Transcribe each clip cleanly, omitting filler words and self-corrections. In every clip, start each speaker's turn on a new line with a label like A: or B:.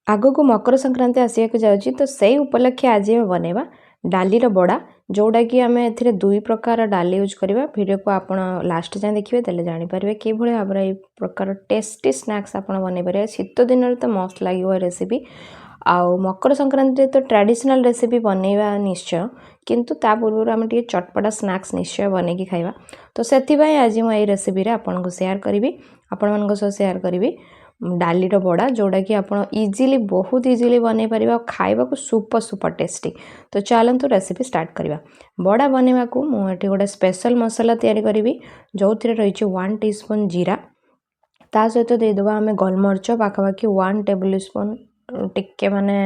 A: आगक मकर संक्रांति आसवाक जाऊँगी तो से उपलक्षे आज आम बनवा डालीर बड़ा जोड़ा कि आम ए दुई प्रकार डाली यूज करवा वीडियो को आप लास्ट जाए देखिए तेल जानीपर कि भाव में प्रकार टेस्टी स्नैक्स आप बनईपर शीत दिन तो मस्त लगे रेसिपी आउ मकर संक्रांति तो ट्रेडिशनल रेसिपी बनवा निश्चय किंतु ता पूर्व आम टे चटपटा स्नैक्स निश्चय बनई खाଇବା तो से आज मुझे रेसिपी आपन को शेयर करी आपण मान शेयर करी डालीर बड़ा जोड़ा कि आप इजिली बहुत इजिली बनई पार खावा को सुपर सुपर टेस्टी तो चलतु रेसिपी स्टार्ट करवा बड़ा बनवा को मुझे गोटे स्पेशल मसला तैयारी करी जो रही 1 टीस्पून जीरा ता सहित देदेबा आम गोलमरीच पाखापाखि 1 टेबल स्पून टिके माने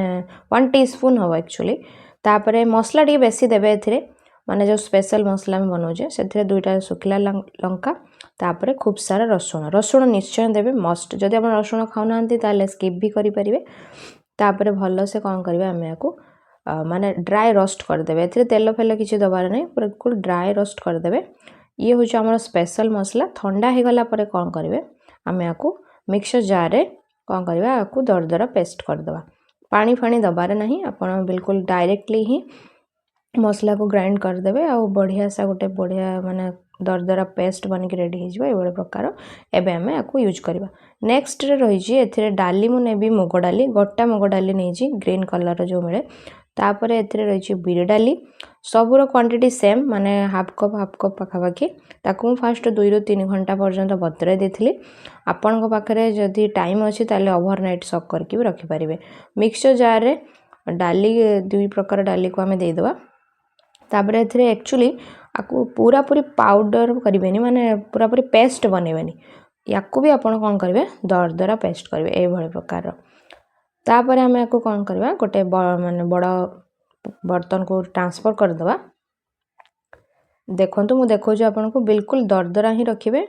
A: 1 टीस्पून हम एक्चुअली तापर मसला टी बेसी देवे ए माने जो स्पेशल मसला में बनाऊे से 2टा सुखिला लंका तापर खूब सारा रसुण रसुण निश्चय देवे मस्ट जदि आप रसुण खाऊना ताले स्किप भी करें तापर भल से कौन करेंगे आम या माने ड्राई रोस्ट करदे ए तेल फेल किसी दबार नहीं बिल्कुल ड्राई रोस्ट करदे ये हूँ आम स्पेशल मसला ठंडा हो गला कौन करेंगे आम या मिक्सर जार रे कौन करवा या दरदरा पेस्ट करदे पानी फाणी दबार नहीं आप बिल्कुल डायरेक्टली ही मसला को ग्राइंड करदे आ बढ़िया सा गोटे बढ़िया माने दरदरा पेस्ट बनिक रेडी हो प्रकार एवं आम या यूज करवा नेक्स्ट रही ए डाली मुझे मुग डाली गोटा मुग डाली नहीं ग्रीन कलर जो मिले तापर ए रही बिरी डाली सबूर क्वांटिटी सेम माने हाफ कप पाखापाखि ताकू फास्ट 2 ରୁ 3 घंटा पर्यंत बतुराई देथिली आपण पाखे जदि टाइम अच्छी ताले ओवरनाइट सक करके भी रखिपारे मिक्सचर जार रे डाली 2 प्रकार डाली को आम देदेबा तापर ए एक्चुअली आपको पूरा पूरी पाउडर करेंगे माने पूरा पूरी पेस्ट बनइबेनी या भी आप कौन करेंगे दरदरा पेस्ट करेंगे ये प्रकार तापर आम या कौन करवा गोटे माने बड़ बर्तन को ट्रांसफर करदे देखो मुझे देखो आपन को बिल्कुल दरदरा ही रखिए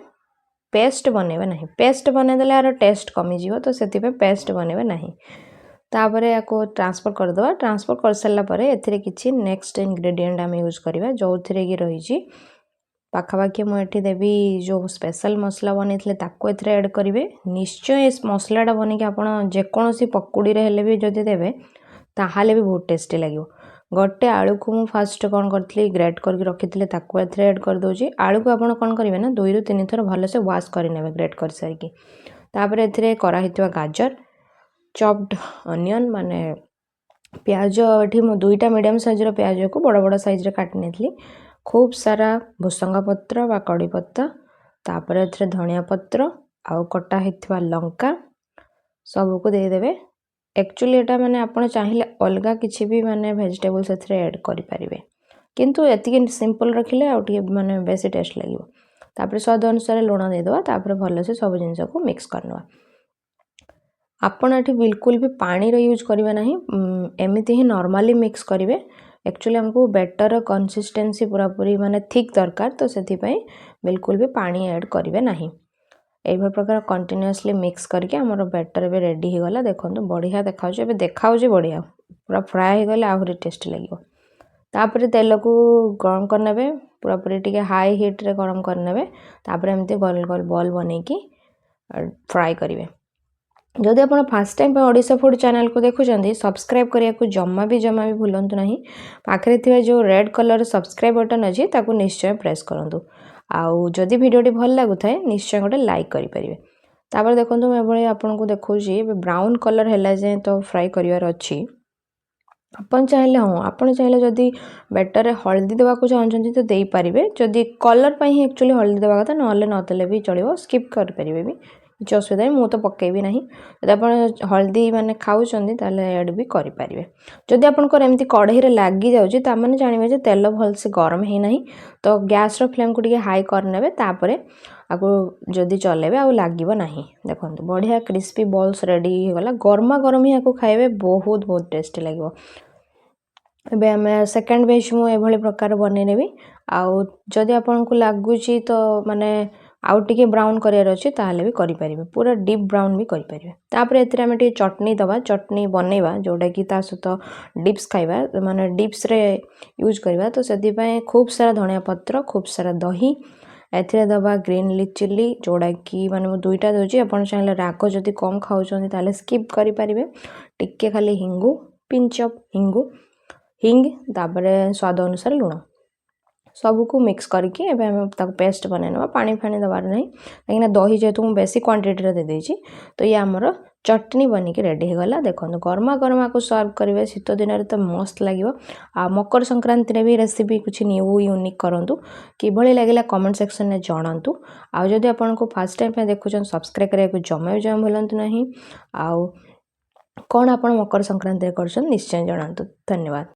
A: पेस्ट बनइबे नहीं पेस्ट बनईदे यार टेस्ट कमिज तो से पेस्ट बनइबे नहीं तापर या ट्रांसफर करदे ट्रांसफर कर सारापर ए किसी नेक्स्ट इंग्रेडिएंट आम यूज करवा जो थे कि रही पाखापाखि मुझे देवी जो स्पेशल मसला बनई ताको एड करेंगे निश्चय इस मसलाटा बनिक आप जेकोसी पकुड़ी रे भी जदि देवे ताहाले भी बहुत टेस्टी लगे गोटे आलू को मु फास्ट कौन करी ग्रेट करके रखी ताको एड कर दूसरी आलू को आप कौन करेंगे ना 2 ରୁ 3 थर भलसे वाश करे ग्रेट कर सारिकी तापर ए कराही गाजर चॉप्ड अनियन माने प्याज ये मु 2टा मीडियम साइज प्याज को बड़ बड़ साइज रे काटी नेथली खूब सारा भुसंगा पत्र बा कड़ी पत्ता तापर ए धनिया पत्र आउ कटा होइथिबा लंका सब को दे देबे एक्चुअली एटा माने आपण चाहिए अलगा किसी भी माने वेजिटेबल्स एथरे ऐड करि परिबे किंतु एतिके सिंपल रखिले आ माने बेसी टेस्ट लागिवो तापर स्वाद अनुसार लुण दे देबा तापर भल से सब जिंस को मिक्स करनवा आपण एठी बिल्कुल भी पानी रो यूज करिवे नहीं एमिति ही नॉर्मली मिक्स करिवे एक्चुअली हमको बेटर कंसिस्टेंसी पूरा पूरी माने थिक दरकार तो सेति पई बिल्कुल भी पानी ऐड करिवे नहीं एभर प्रकार कंटिन्यूअसली मिक्स करके हमर बैटर भी रेडी हो गला देखो बढ़िया देखाउछ एबे देखाउछ बढ़िया पूरा फ्राई हो गले आहुरी टेस्टी लगिवो तापर तेल को गरम करनेबे पूरा पूरी टिके हाई हीट रे गरम करनेबे तापर एमती गोल गोल बॉल बनेकी फ्राई करिवे जदि आप fast time Odisha food channel को देखुं सब्सक्राइब करने को जमा भी भूलु ना पाखे थी जो रेड कलर सब्सक्राइब बटन अच्छी ताकू निश्चय प्रेस करूँ आउ जदि वीडियोटी भल लगु थाए निश्चय गोटे लाइक करेंगे तापर देखो मैं आपन को देखो ब्राउन कलर है जाए तो फ्राई करार अच्छी आपन चाहिए हाँ आपन चाहिए जदि बेटर हल्दी देवा चाहते तो दे पारे जदि कलर पर ही एक्चुअली हल्दी देवा कथा ना नदेले भी चलो स्किप करेंगे भी किसी असुविधा नहीं मुझे तो पकेबी नहीं जब आप हल्दी माने खाऊँ ताले ऐड भी करेंगे जदि आपंकर एमती कढ़ई लगी जाऊँगी ताने जानवे तेल भलसे गरम है ना तो गैस फ्लेम को हाई करने तापर आपको जदि चलेबे आ लगे ना देखो बढ़िया क्रिस्पी बॉल्स रेडी होगा गरमा गरम ही आपको खाइबे बहुत बहुत टेस्टी लगे एबे आम सेकेंड बेच मुझे प्रकार बनईनेबी आउ जदि आपन को लगुच तो माने आउ टिके ब्राउन करार अच्छे ताहले भी करें पूरा डीप ब्राउन भी करें तापर एथिरे आम चटनी दवा चटनी बनइबा जोटा कि ता सहित डिप्स खाइबा माने डिप्स रे यूज करवा तो से खूब सारा धनिया पत्र खूब सारा दही एथिरे दबा ग्रीन चिली जोड़ा कि माने दुईटा दूसरी अपन चाहिए राग जदि कम खाऊँ ताले स्किप करें टिके खाली हिंगु पिंच अफ हिंग तापरे स्वाद अनुसार लुण सबको मिक्स करके पेस्ट बनवा पानी फानी दबार नहीं कहीं दही जेहेतु मुझे बेसी क्वांटिटी दे देछि तो ये आमर चटनी बनिकी रेडी हो गला। देखो गरमा गरमा को सर्व करेंगे शीत दिन तो मस्त लगे। आ मकर संक्रांति रे भी रेसिपी कुछ न्यू यूनिक करूँ किभली लगे कमेंट सेक्शन में जनातु। आउ जदि आपन को फर्स्ट टाइम देखुन सब्सक्राइब करने को जमा भी जमा भूलु नहीं। आउ कौन आप मकर संक्रांति कर निश्चय जनातु। धन्यवाद।